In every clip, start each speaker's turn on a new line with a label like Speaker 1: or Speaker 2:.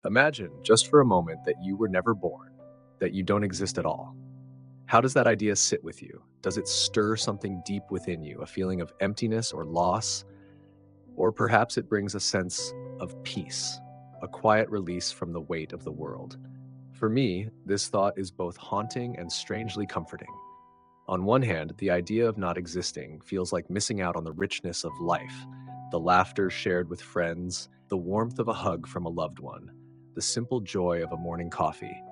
Speaker 1: Imagine, just for a moment, that you were never born, that you don't exist at all. How does that idea sit with you? Does it stir something deep within you, a feeling of emptiness or loss? Or perhaps it brings a sense of peace, a quiet release from the weight of the world. For me, this thought is both haunting and strangely comforting. On one hand, the idea of not existing feels like missing out on the richness of life, the laughter shared with friends, the warmth of a hug from a loved one, the simple joy of a morning coffee.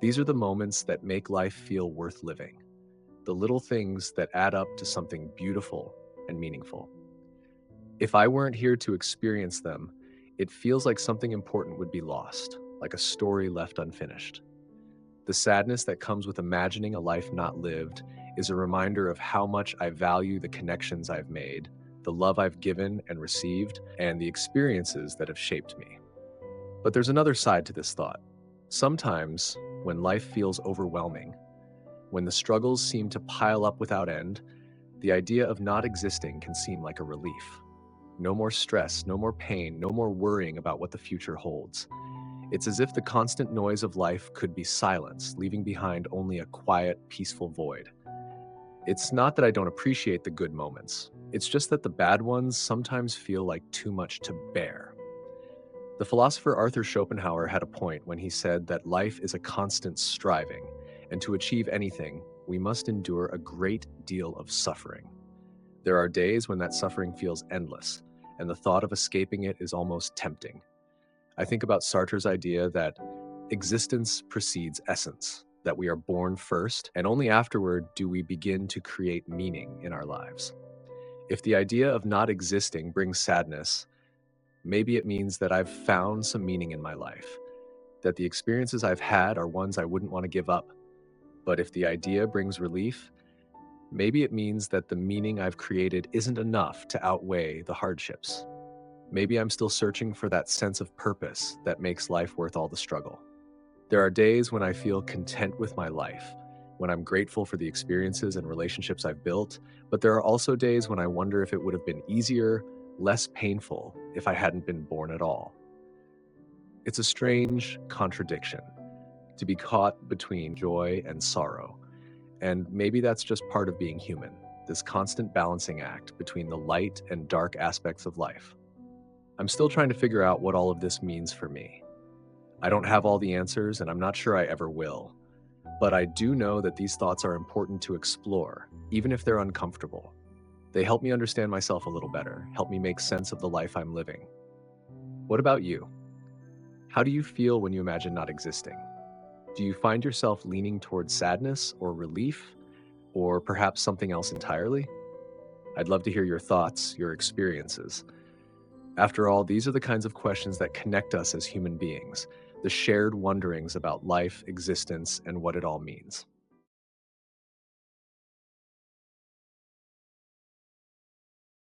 Speaker 1: These are the moments that make life feel worth living, the little things that add up to something beautiful and meaningful. If I weren't here to experience them, it feels like something important would be lost, like a story left unfinished. The sadness that comes with imagining a life not lived is a reminder of how much I value the connections I've made, the love I've given and received, and the experiences that have shaped me. But there's another side to this thought. Sometimes, when life feels overwhelming, when the struggles seem to pile up without end, the idea of not existing can seem like a relief. No more stress, no more pain, no more worrying about what the future holds. It's as if the constant noise of life could be silenced, leaving behind only a quiet, peaceful void. It's not that I don't appreciate the good moments. It's just that the bad ones sometimes feel like too much to bear. The philosopher Arthur Schopenhauer had a point when he said that life is a constant striving, and to achieve anything, we must endure a great deal of suffering. There are days when that suffering feels endless, and the thought of escaping it is almost tempting. I think about Sartre's idea that existence precedes essence, that we are born first, and only afterward do we begin to create meaning in our lives. If the idea of not existing brings sadness, maybe it means that I've found some meaning in my life, that the experiences I've had are ones I wouldn't want to give up. But if the idea brings relief, maybe it means that the meaning I've created isn't enough to outweigh the hardships. Maybe I'm still searching for that sense of purpose that makes life worth all the struggle. There are days when I feel content with my life, when I'm grateful for the experiences and relationships I've built, but there are also days when I wonder if it would have been easier, less painful, if I hadn't been born at all. It's a strange contradiction to be caught between joy and sorrow, and maybe that's just part of being human, this constant balancing act between the light and dark aspects of life. I'm still trying to figure out what all of this means for me. I don't have all the answers, and I'm not sure I ever will. But I do know that these thoughts are important to explore, even if they're uncomfortable. They help me understand myself a little better, help me make sense of the life I'm living. What about you? How do you feel when you imagine not existing? Do you find yourself leaning towards sadness or relief, or perhaps something else entirely? I'd love to hear your thoughts, your experiences. After all, these are the kinds of questions that connect us as human beings, the shared wonderings about life, existence, and what it all means.